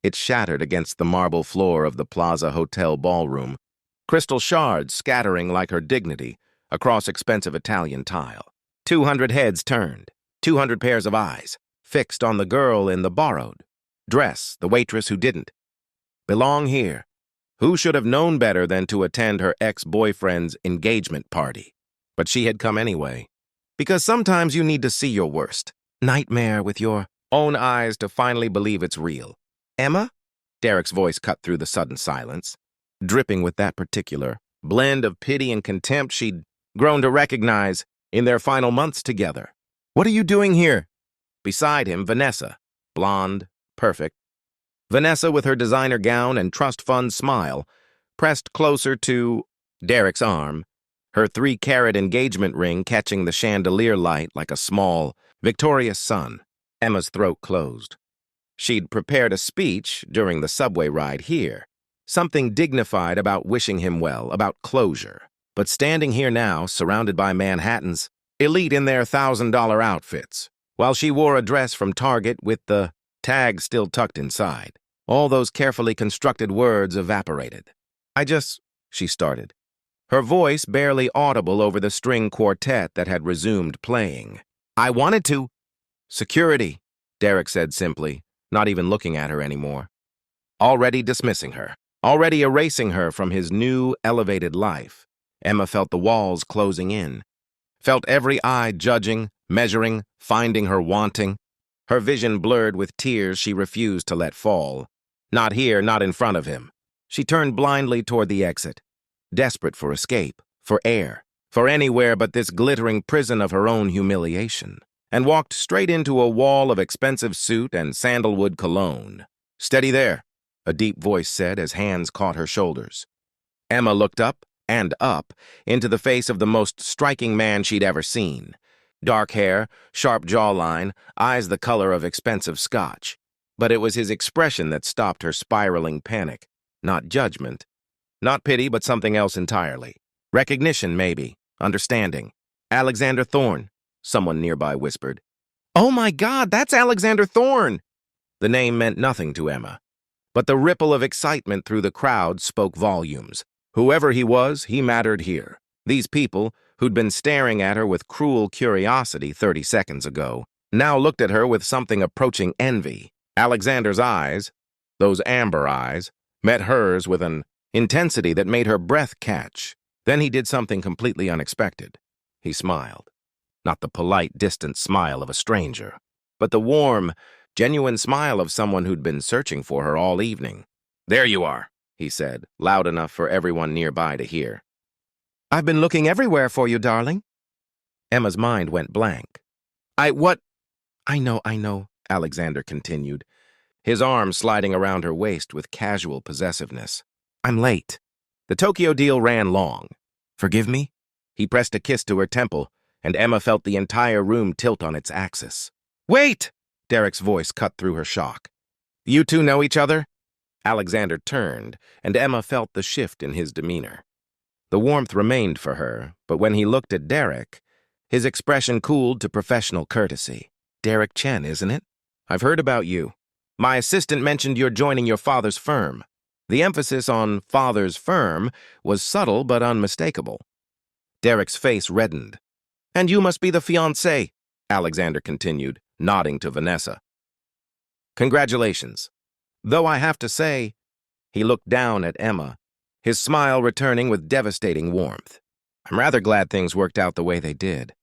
It shattered against the marble floor of the Plaza Hotel ballroom, crystal shards scattering like her dignity across expensive Italian tile. 200 heads turned, 200 pairs of eyes, fixed on the girl in the borrowed dress, the waitress who didn't belong here, who should have known better than to attend her ex-boyfriend's engagement party. But she had come anyway. Because sometimes you need to see your worst nightmare with your own eyes to finally believe it's real. Emma? Derek's voice cut through the sudden silence, dripping with that particular blend of pity and contempt she'd grown to recognize in their final months together. What are you doing here? Beside him, Vanessa, blonde, perfect. Vanessa, with her designer gown and trust fund smile, pressed closer to Derek's arm, her 3-carat engagement ring catching the chandelier light like a small, victorious sun. Emma's throat closed. She'd prepared a speech during the subway ride here, something dignified about wishing him well, about closure. But standing here now, surrounded by Manhattans, elite in their $1,000 outfits, while she wore a dress from Target with the tag still tucked inside, all those carefully constructed words evaporated. She started, her voice barely audible over the string quartet that had resumed playing. I wanted to. Security, Derek said simply, not even looking at her anymore. Already dismissing her, already erasing her from his new, elevated life. Emma felt the walls closing in, felt every eye judging, measuring, finding her wanting. Her vision blurred with tears she refused to let fall. Not here, not in front of him. She turned blindly toward the exit, desperate for escape, for air, for anywhere but this glittering prison of her own humiliation, and walked straight into a wall of expensive suit and sandalwood cologne. Steady there, a deep voice said as hands caught her shoulders. Emma looked up and up into the face of the most striking man she'd ever seen. Dark hair, sharp jawline, eyes the color of expensive scotch. But it was his expression that stopped her spiraling panic. Not judgment. Not pity, but something else entirely. Recognition, maybe. Understanding. Alexander Thorne, someone nearby whispered. Oh my God, that's Alexander Thorne! The name meant nothing to Emma. But the ripple of excitement through the crowd spoke volumes. Whoever he was, he mattered here. These people, who'd been staring at her with cruel curiosity 30 seconds ago, now looked at her with something approaching envy. Alexander's eyes, those amber eyes, met hers with an intensity that made her breath catch. Then he did something completely unexpected. He smiled. Not the polite, distant smile of a stranger, but the warm, genuine smile of someone who'd been searching for her all evening. There you are, he said, loud enough for everyone nearby to hear. I've been looking everywhere for you, darling. Emma's mind went blank. I know, Alexander continued, his arm sliding around her waist with casual possessiveness. I'm late. The Tokyo deal ran long. Forgive me? He pressed a kiss to her temple, and Emma felt the entire room tilt on its axis. Wait! Derek's voice cut through her shock. You two know each other? Alexander turned, and Emma felt the shift in his demeanor. The warmth remained for her, but when he looked at Derek, his expression cooled to professional courtesy. Derek Chen, isn't it? I've heard about you. My assistant mentioned you're joining your father's firm. The emphasis on father's firm was subtle but unmistakable. Derek's face reddened. And you must be the fiancé, Alexander continued, nodding to Vanessa. Congratulations. Though I have to say, he looked down at Emma, his smile returning with devastating warmth. I'm rather glad things worked out the way they did.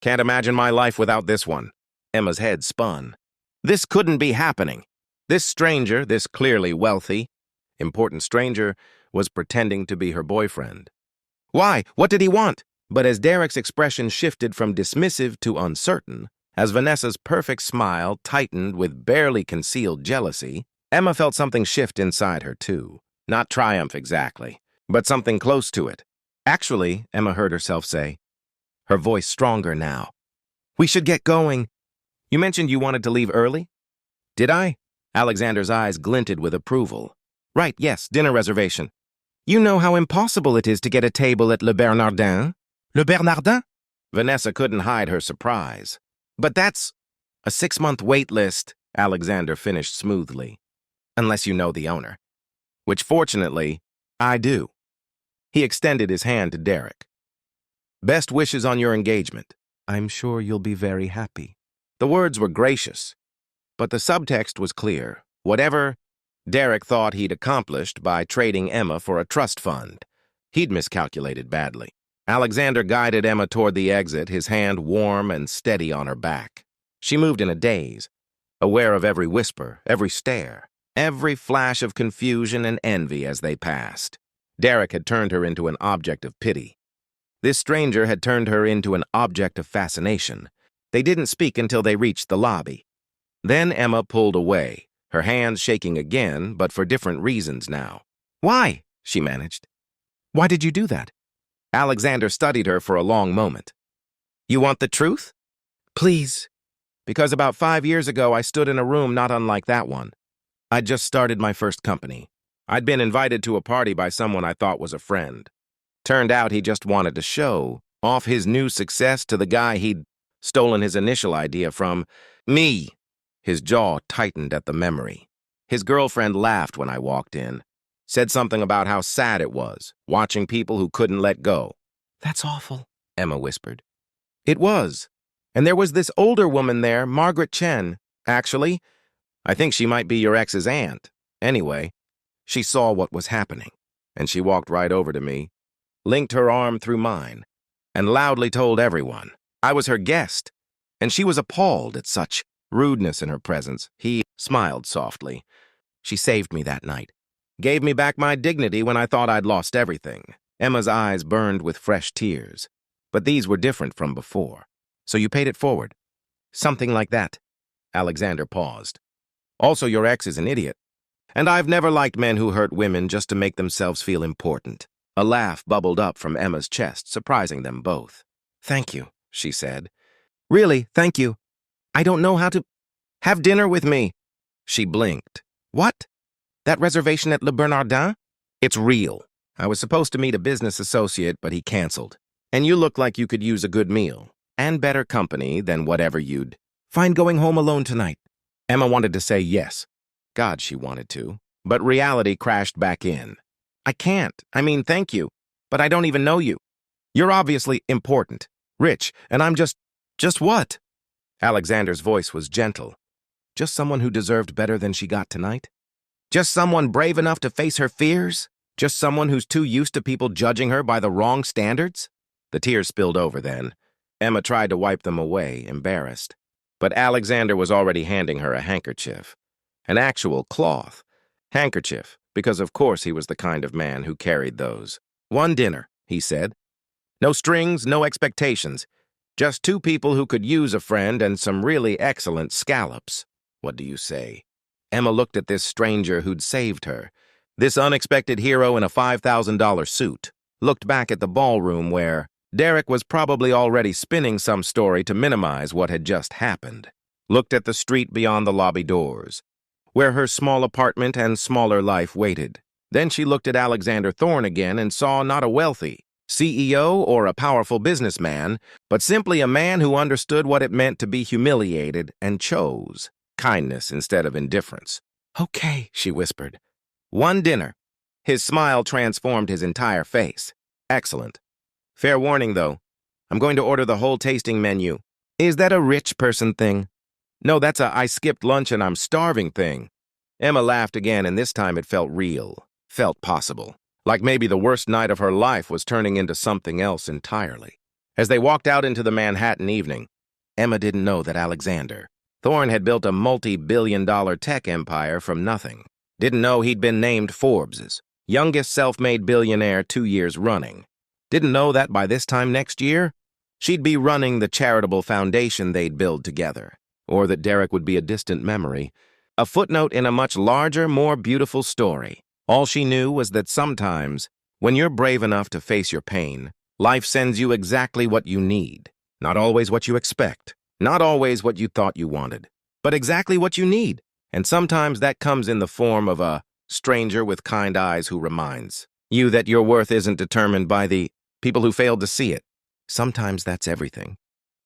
Can't imagine my life without this one. Emma's head spun. This couldn't be happening. This stranger, this clearly wealthy, important stranger, was pretending to be her boyfriend. Why? What did he want? But as Derek's expression shifted from dismissive to uncertain, as Vanessa's perfect smile tightened with barely concealed jealousy, Emma felt something shift inside her, too. Not triumph exactly, but something close to it. Actually, Emma heard herself say, her voice stronger now. We should get going. You mentioned you wanted to leave early? Did I? Alexander's eyes glinted with approval. Right, yes, dinner reservation. You know how impossible it is to get a table at Le Bernardin? Le Bernardin? Vanessa couldn't hide her surprise. But that's a 6-month wait list, Alexander finished smoothly. unless you know the owner. Which, fortunately, I do. He extended his hand to Derek. Best wishes on your engagement. I'm sure you'll be very happy. The words were gracious, but the subtext was clear. Whatever Derek thought he'd accomplished by trading Emma for a trust fund, he'd miscalculated badly. Alexander guided Emma toward the exit, his hand warm and steady on her back. She moved in a daze, aware of every whisper, every stare, every flash of confusion and envy as they passed. Derek had turned her into an object of pity. This stranger had turned her into an object of fascination. They didn't speak until they reached the lobby. Then Emma pulled away, her hands shaking again, but for different reasons now. Why? She managed. Why did you do that? Alexander studied her for a long moment. You want the truth? Please. Because about 5 years ago, I stood in a room not unlike that one. I'd just started my first company. I'd been invited to a party by someone I thought was a friend. Turned out he just wanted to show off his new success to the guy he'd stolen his initial idea from, me. His jaw tightened at the memory. His girlfriend laughed when I walked in, said something about how sad it was, watching people who couldn't let go. That's awful, Emma whispered. It was. And there was this older woman there, Margaret Chen. Actually, I think she might be your ex's aunt. Anyway, she saw what was happening, and she walked right over to me, linked her arm through mine, and loudly told everyone I was her guest, and she was appalled at such rudeness in her presence. He smiled softly. She saved me that night, gave me back my dignity when I thought I'd lost everything. Emma's eyes burned with fresh tears, but these were different from before. So you paid it forward? Something like that. Alexander paused. Also, your ex is an idiot. And I've never liked men who hurt women just to make themselves feel important. A laugh bubbled up from Emma's chest, surprising them both. Thank you, she said. Really, thank you. I don't know how to... Have dinner with me. She blinked. What? That reservation at Le Bernardin? It's real. I was supposed to meet a business associate, but he canceled. And you look like you could use a good meal. And better company than whatever you'd... Fine going home alone tonight. Emma wanted to say yes. God, she wanted to. But reality crashed back in. I can't. I mean, thank you. But I don't even know you. You're obviously important, rich, and I'm just what? Alexander's voice was gentle. Just someone who deserved better than she got tonight? Just someone brave enough to face her fears? Just someone who's too used to people judging her by the wrong standards? The tears spilled over then. Emma tried to wipe them away, embarrassed. But Alexander was already handing her a handkerchief. An actual cloth handkerchief, because of course he was the kind of man who carried those. One dinner, he said. No strings, no expectations. Just two people who could use a friend and some really excellent scallops. What do you say? Emma looked at this stranger who'd saved her, this unexpected hero in a $5,000 suit, looked back at the ballroom where Derek was probably already spinning some story to minimize what had just happened, looked at the street beyond the lobby doors, where her small apartment and smaller life waited. Then she looked at Alexander Thorne again and saw not a wealthy CEO or a powerful businessman, but simply a man who understood what it meant to be humiliated and chose kindness instead of indifference. Okay, she whispered. One dinner. His smile transformed his entire face. Excellent. Fair warning, though. I'm going to order the whole tasting menu. Is that a rich person thing? No, that's a I skipped lunch and I'm starving thing. Emma laughed again, and this time it felt real, felt possible. Like maybe the worst night of her life was turning into something else entirely. As they walked out into the Manhattan evening, Emma didn't know that Alexander Thorne had built a multi-billion-dollar tech empire from nothing. Didn't know he'd been named Forbes' youngest self-made billionaire 2 years running. Didn't know that by this time next year, she'd be running the charitable foundation they'd build together, or that Derek would be a distant memory, a footnote in a much larger, more beautiful story. All she knew was that sometimes, when you're brave enough to face your pain, life sends you exactly what you need. Not always what you expect, not always what you thought you wanted, but exactly what you need. And sometimes that comes in the form of a stranger with kind eyes who reminds you that your worth isn't determined by the people who failed to see it. Sometimes that's everything.